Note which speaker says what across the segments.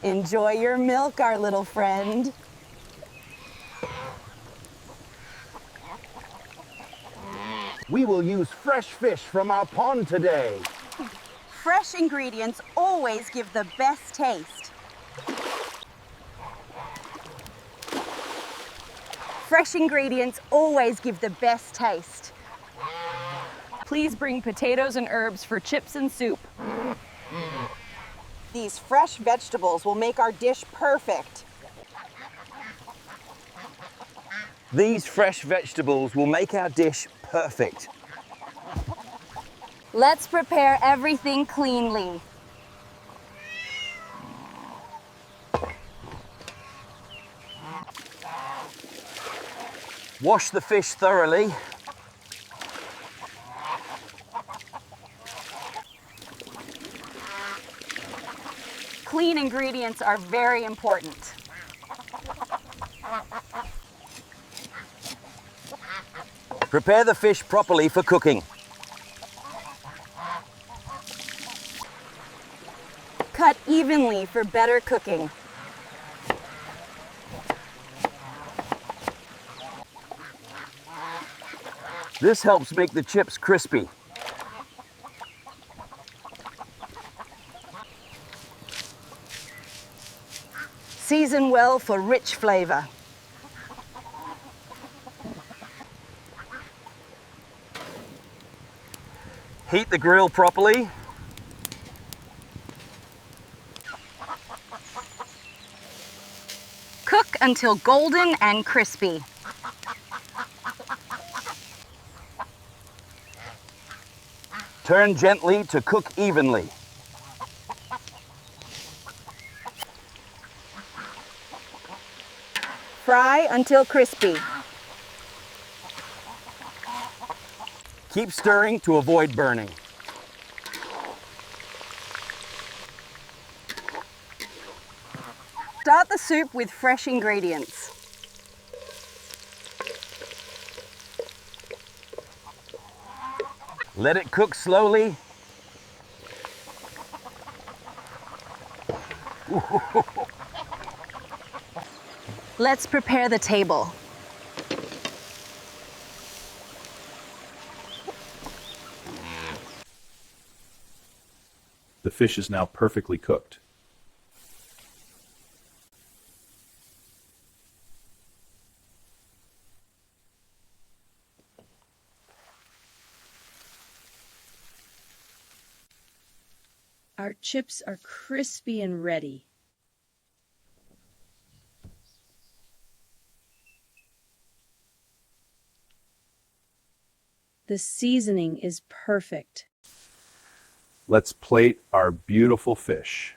Speaker 1: Enjoy your milk, our little friend.
Speaker 2: We will use fresh fish from our pond today.
Speaker 1: Fresh ingredients always give the best taste. Fresh ingredients always give the best taste.
Speaker 3: Please bring potatoes and herbs for chips and soup.
Speaker 1: These fresh vegetables will make our dish perfect.
Speaker 2: These fresh vegetables will make our dish perfect.
Speaker 1: Let's prepare everything cleanly.
Speaker 2: Wash the fish thoroughly.
Speaker 1: Clean ingredients are very important.
Speaker 2: Prepare the fish properly for cooking.
Speaker 1: Cut evenly for better cooking.
Speaker 2: This helps make the chips crispy.
Speaker 1: Season well for rich flavor.
Speaker 2: Heat the grill properly.
Speaker 1: Cook until golden and crispy.
Speaker 2: Turn gently to cook evenly.
Speaker 1: Fry until crispy.
Speaker 2: Keep stirring to avoid burning.
Speaker 1: Start the soup with fresh ingredients.
Speaker 2: Let it cook slowly.
Speaker 1: Let's prepare the table.
Speaker 4: The fish is now perfectly cooked.
Speaker 3: Our chips are crispy and ready. The seasoning is perfect.
Speaker 4: Let's plate our beautiful fish.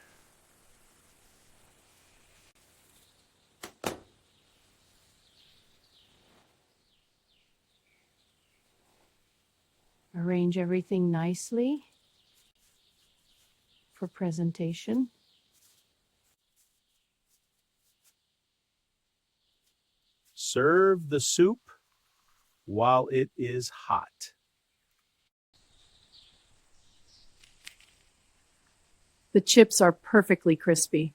Speaker 3: Arrange everything nicely for presentation.
Speaker 4: Serve the soup while it is hot.
Speaker 3: The chips are perfectly crispy.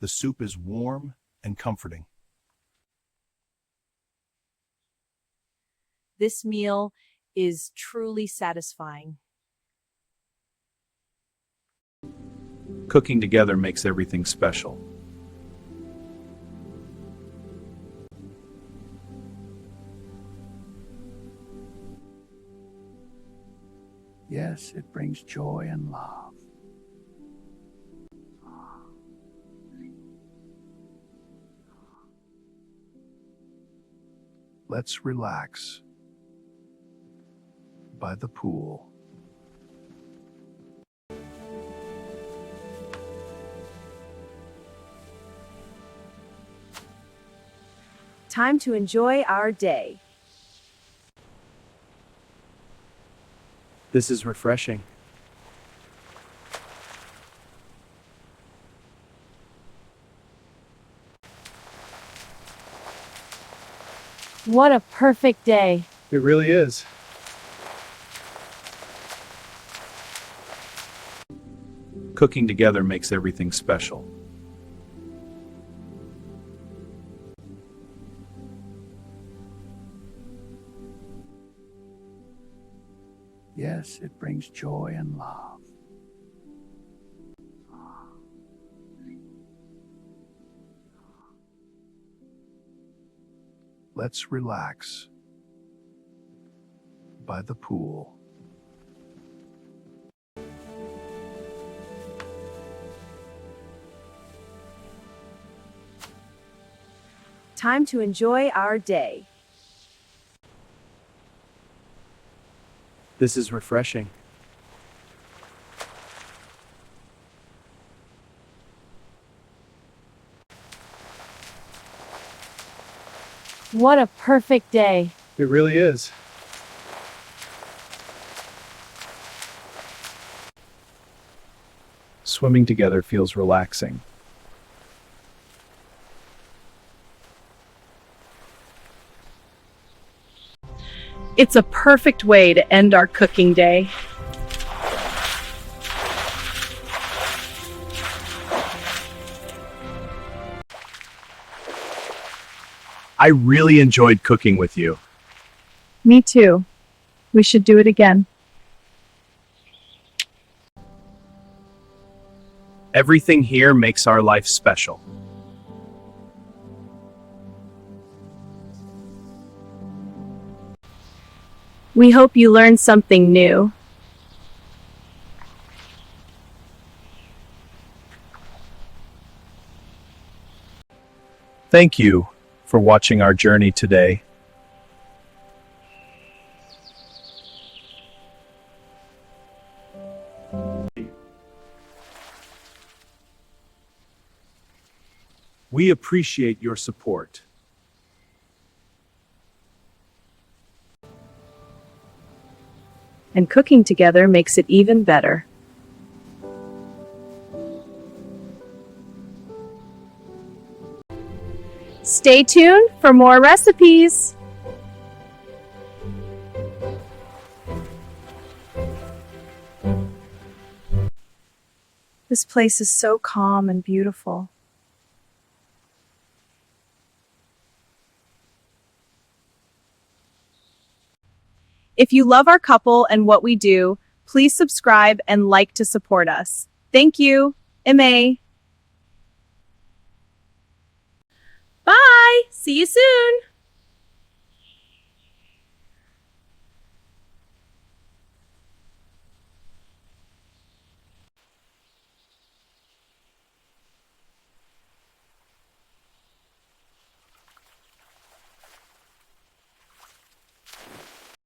Speaker 4: The soup is warm and comforting.
Speaker 3: This meal is truly satisfying.
Speaker 4: Cooking together makes everything special.
Speaker 5: Yes, it brings joy and love. Let's relax by the pool.
Speaker 3: Time to enjoy our day.
Speaker 4: This is refreshing.
Speaker 3: What a perfect day.
Speaker 4: It really is. Cooking together makes everything special.
Speaker 5: Yes, it brings joy and love. Let's relax by the pool.
Speaker 6: Time to enjoy our day.
Speaker 4: This is refreshing.
Speaker 3: What a perfect day.
Speaker 4: It really is. Swimming together feels relaxing.
Speaker 7: It's a perfect way to end our cooking day.
Speaker 4: I really enjoyed cooking with you.
Speaker 7: Me too. We should do it again.
Speaker 4: Everything here makes our life special.
Speaker 7: We hope you learned something new.
Speaker 4: Thank you for watching our journey today. We appreciate your support.
Speaker 7: And cooking together makes it even better. Stay tuned for more recipes. This place is so calm and beautiful. If you love our couple and what we do, please subscribe and like to support us. Thank you. MA. Bye. See you soon.